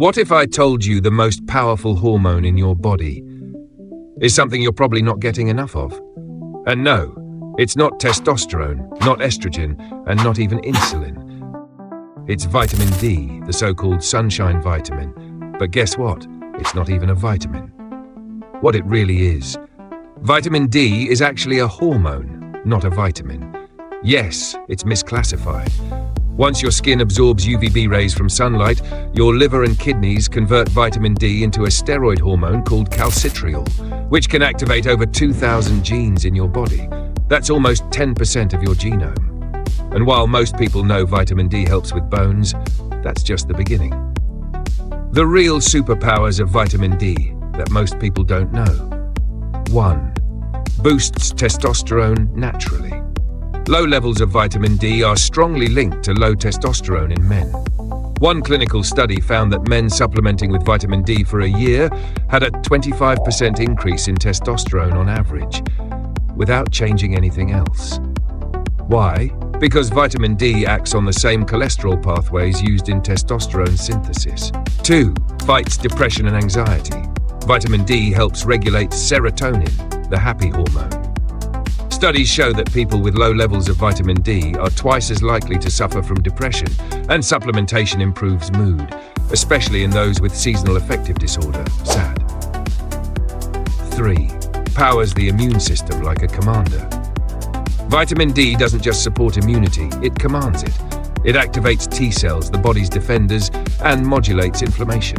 What if I told you the most powerful hormone in your body is something you're probably not getting enough of? And no, it's not testosterone, not estrogen, and not even insulin. It's vitamin D, the so-called sunshine vitamin. But guess what? It's not even a vitamin. What it really is, vitamin D is actually a hormone, not a vitamin. Yes, it's misclassified. Once your skin absorbs UVB rays from sunlight, your liver and kidneys convert vitamin D into a steroid hormone called calcitriol, which can activate over 2,000 genes in your body. That's almost 10% of your genome. And while most people know vitamin D helps with bones, that's just the beginning. The real superpowers of vitamin D that most people don't know. 1. Boosts testosterone naturally. Low levels of vitamin D are strongly linked to low testosterone in men. One clinical study found that men supplementing with vitamin D for a year had a 25% increase in testosterone on average, without changing anything else. Why? Because vitamin D acts on the same cholesterol pathways used in testosterone synthesis. 2. Fights depression and anxiety. Vitamin D helps regulate serotonin, the happy hormone. Studies show that people with low levels of vitamin D are twice as likely to suffer from depression, and supplementation improves mood, especially in those with seasonal affective disorder, SAD. 3. Powers the immune system like a commander. Vitamin D doesn't just support immunity, it commands it. It activates T cells, the body's defenders, and modulates inflammation.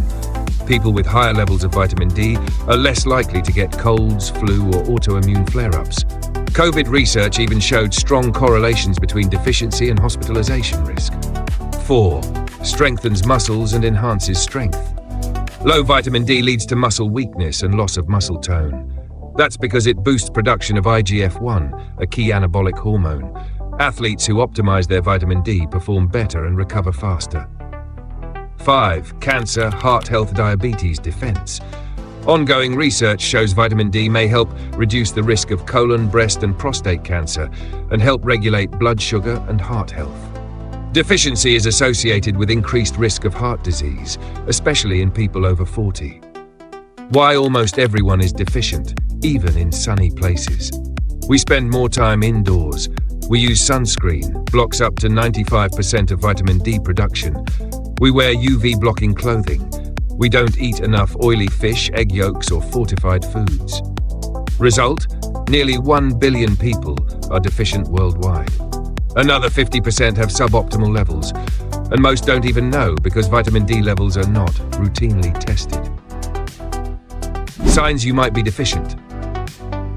People with higher levels of vitamin D are less likely to get colds, flu, or autoimmune flare-ups. COVID research even showed strong correlations between deficiency and hospitalization risk. 4. Strengthens muscles and enhances strength. Low vitamin D leads to muscle weakness and loss of muscle tone. That's because it boosts production of IGF-1, a key anabolic hormone. Athletes who optimize their vitamin D perform better and recover faster. 5. Cancer, heart health, diabetes defense. Ongoing research shows vitamin D may help reduce the risk of colon, breast, and prostate cancer and help regulate blood sugar and heart health. Deficiency is associated with increased risk of heart disease, especially in people over 40. Why almost everyone is deficient, even in sunny places. We spend more time indoors. We use sunscreen, blocks up to 95% of vitamin D production. We wear UV-blocking clothing. We don't eat enough oily fish, egg yolks, or fortified foods. Result? Nearly 1 billion people are deficient worldwide. Another 50% have suboptimal levels, and most don't even know because vitamin D levels are not routinely tested. Signs you might be deficient: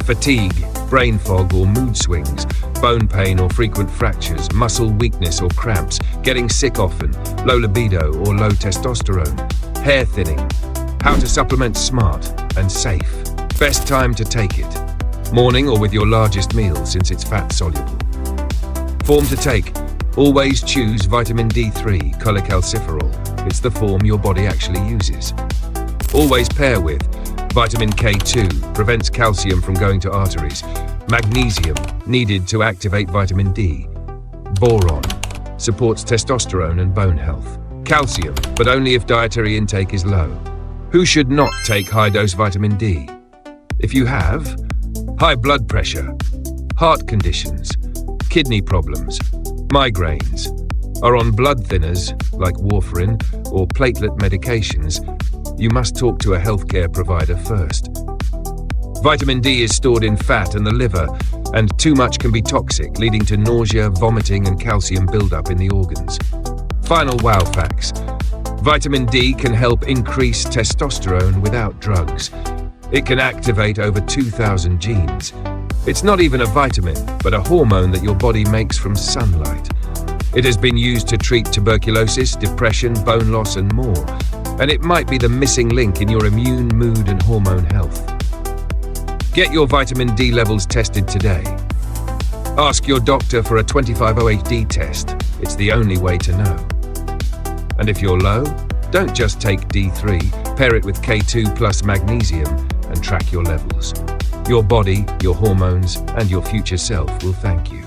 fatigue, brain fog or mood swings, bone pain or frequent fractures, muscle weakness or cramps, getting sick often, low libido or low testosterone, hair thinning. How to supplement smart and safe. Best time to take it: morning or with your largest meal since it's fat soluble. Form to take: always choose vitamin D3 cholecalciferol. It's the form your body actually uses. Always pair with vitamin K2, prevents calcium from going to arteries. Magnesium, needed to activate vitamin D. Boron, supports testosterone and bone health. Calcium, but only if dietary intake is low. Who should not take high-dose vitamin D? If you have high blood pressure, heart conditions, kidney problems, migraines, are on blood thinners like warfarin or platelet medications, you must talk to a healthcare provider first. Vitamin D is stored in fat and the liver, and too much can be toxic, leading to nausea, vomiting, and calcium buildup in the organs. Final wow facts: vitamin D can help increase testosterone without drugs. It can activate over 2,000 genes. It's not even a vitamin, but a hormone that your body makes from sunlight. It has been used to treat tuberculosis, depression, bone loss, and more. And it might be the missing link in your immune, mood, and hormone health. Get your vitamin D levels tested today. Ask your doctor for a 2508D test. It's the only way to know. And if you're low, don't just take D3, pair it with K2 plus magnesium and track your levels. Your body, your hormones, and your future self will thank you.